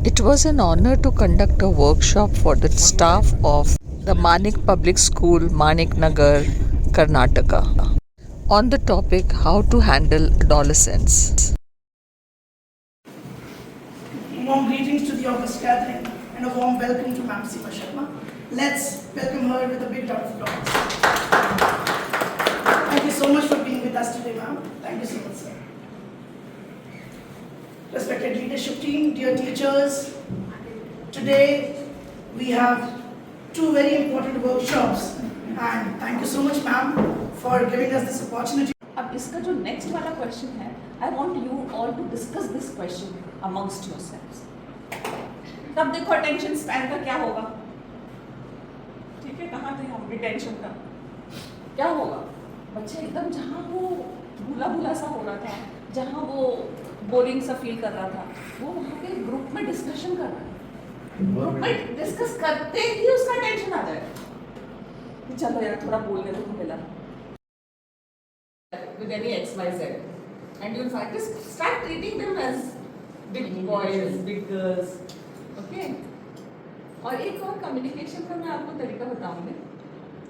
It was an honor to conduct a workshop for the staff of the Manik Public School, Manik Nagar, Karnataka, on the topic how to handle adolescents. Warm greetings to the August gathering and a warm welcome to Ma'am Seema Sharma. Let's welcome her with a big round of applause. Thank you so much for being with us today, ma'am. Thank you so much, sir. Respected leadership team, dear teachers, today we have two very important workshops and thank you so much, ma'am, for giving us this opportunity. अब इसका जो next वाला question है, I want you all to discuss this question amongst yourselves. तब देखो attention span का क्या होगा, ठीक है, कहाँ थे हम रिटेंशन का, क्या होगा? बच्चे एकदम जहाँ वो भूला भूला सा हो रहा था, जहाँ वो बोरिंग सा फील कर रहा था, वो वहाँ पे ग्रुप में डिस्कशन कर रहा है। ग्रुप में डिस्कस करते ही उसका अटेंशन आ जाएगा, चलो यार थोड़ा बोलने दो मिला with any XYZ, and you'll find this, start treating them as big boys, big girls, okay? और एक और कम्युनिकेशन का मैं आपको तरीका बताऊंगी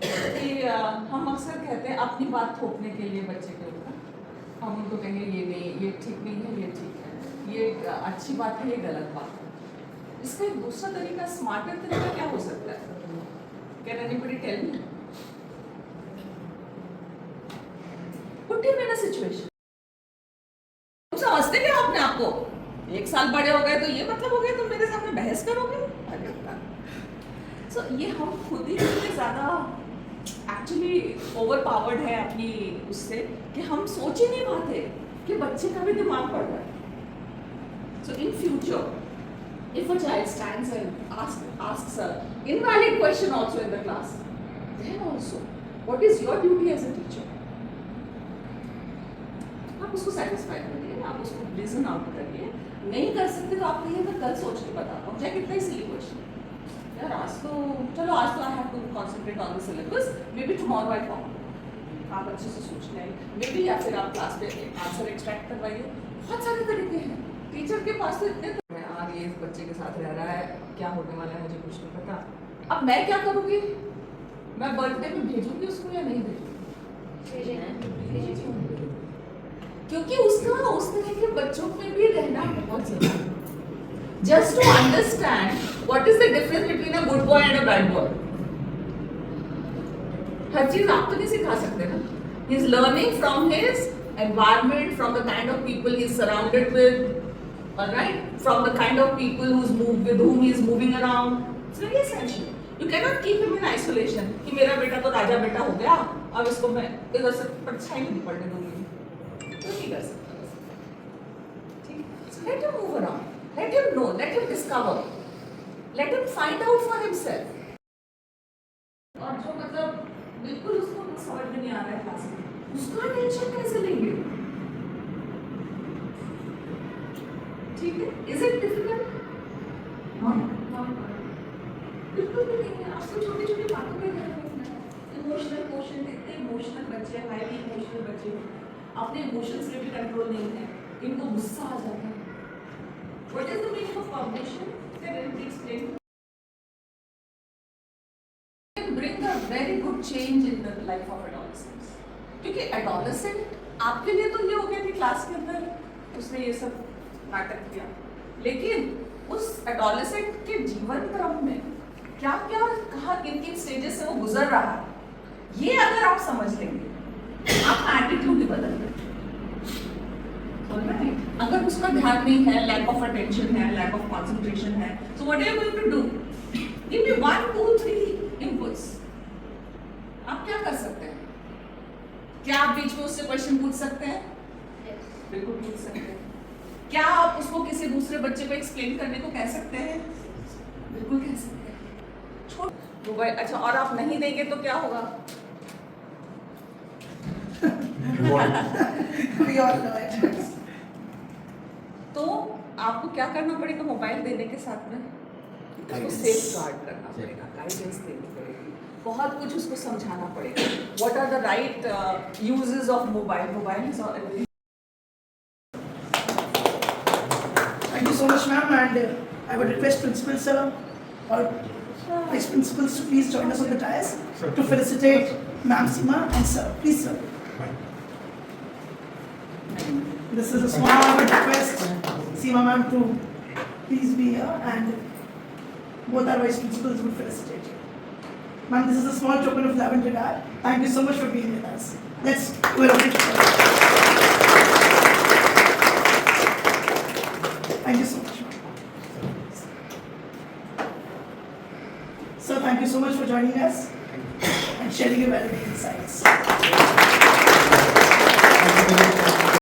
कि हम अक्सर कहते हैं अपनी बात थोपने के लिए बच्चे के ऊपर, हम उनको कहेंगे ये नहीं, ये ठीक नहीं है, ये ठीक है, ये अच्छी बात है, ये गलत बात है। इसका एक दूसरा तरीका, स्मार्टर तरीका क्या हो सकता है? Can anybody tell me? Put him in a situation. तुम समझते क्या अपने आप को? 1 साल बड़े हो गए तो ये मतलब हो गया तुम मेरे सामने बहस करोगे? अरे so ये हम खुद ही इतने ज़्यादा एक्चुअली ओवर पावर्ड है अपनी उससे कि हम सोच ही नहीं पाते कि बच्चे का भी दिमाग पड़ रहा है। So in future, if a child stands and asks a invalid question also in the class, then also, what is your duty as a teacher? आप उसको सेटिस्फाई करिए, आप उसको रीजन आउट करिए। नहीं कर सकते तो आप कहिए मैं कल सोच के बताता हूँ, चाहे कितना ही सिली क्वेश्चन यार, आज तो चलो, आज तो I have to concentrate on the syllabus, maybe tomorrow I form. आप अच्छे से सोच लें, मे बी, या फिर आप क्लास पे आंसर एक्सट्रैक्ट करवाइए। बहुत सारे तरीके हैं, टीचर के पास तो इतने यार ये बच्चे के साथ रह रहा है, क्या होने वाला है मुझे कुछ नहीं पता। अब मैं क्या करूँगी? मैं बर्थडे में भेजूंगी उसको या नहीं भेजूंगी? क्योंकि उसका उस तरह के बच्चों में भी रहना बहुत जरूरी है, just to understand what is the difference between a good boy and a bad boy. हर चीज आप तो नहीं सिखा सकते ना, he is learning from his environment, from the kind of people he is surrounded with, alright, from the kind of people who is with whom he is moving around. It's very essential. You cannot keep him in isolation कि मेरा बेटा तो राजा बेटा हो गया, अब इसको मैं इधर से परछाई नहीं पड़ने दूंगी, नहीं कर सकते, ठीक है? So let him move around, let him know, let him discover, let him find out for himself. और जो मतलब बिल्कुल उसको समझ में नहीं आ रहा है क्लास में, उसका टेंशन कैसे लेंगे? ठीक है? Is it difficult? हाँ, बिल्कुल भी नहीं है। आपको छोटी छोटी बातों पे ध्यान रखना है। इमोशनल क्वेश्चन, इतने इमोशनल बच्चे, हाईली इमोशनल बच्चे, अपने इमोशंस पे भी कंट्रोल नहीं है, इनको गुस्सा आ जाता है। What is the meaning of cognition? Can anybody explain? Can bring a very good change in the life of adolescents. क्योंकि adolescent आपके लिए तो ये हो गया कि क्लास के अंदर उसने ये सब नाटक किया, लेकिन उस adolescent के जीवन क्रम में क्या क्या कहाँ किन किन स्टेजेस से वो गुजर रहा है, ये अगर आप समझ लेंगे, आपका एटीट्यूड ही बदल गया। अगर उसका ध्यान नहीं है, लैक ऑफ अटेंशन है, लैक ऑफ कंसंट्रेशन है, so what are you going to do? Give me 1 2 3 inputs. आप क्या कर सकते हैं? क्या आप बीच में उससे क्वेश्चन पूछ सकते हैं? बिल्कुल पूछ सकते हैं। क्या आप उसको किसी दूसरे बच्चे को एक्सप्लेन करने को कह सकते हैं? बिल्कुल कह सकते हैं। मोबाइल, अच्छा, और आप नहीं देंगे तो क्या होगा? We all know it. तो आपको क्या करना पड़ेगा मोबाइल देने के साथ में? उसको सेफ गार्ड करना पड़ेगा, गाइडेंस देनी पड़ेगी, बहुत कुछ उसको समझाना पड़ेगा। What are the right uses of mobile? Mobile is Thank you so much, ma'am. and I would request Principal Sir or Vice Principals to please join us on the dais to felicitate Ma'am Seema and Sir. Please, sir. This is a small request, Seema Ma'am, to please be here, and both our Vice Principals would felicitate you. Ma'am, this is a small token of love and regard. Thank you so much for being with us. Let's do a round of applause. Thank you so much. Sir, thank you so much for joining us and sharing your valuable insights.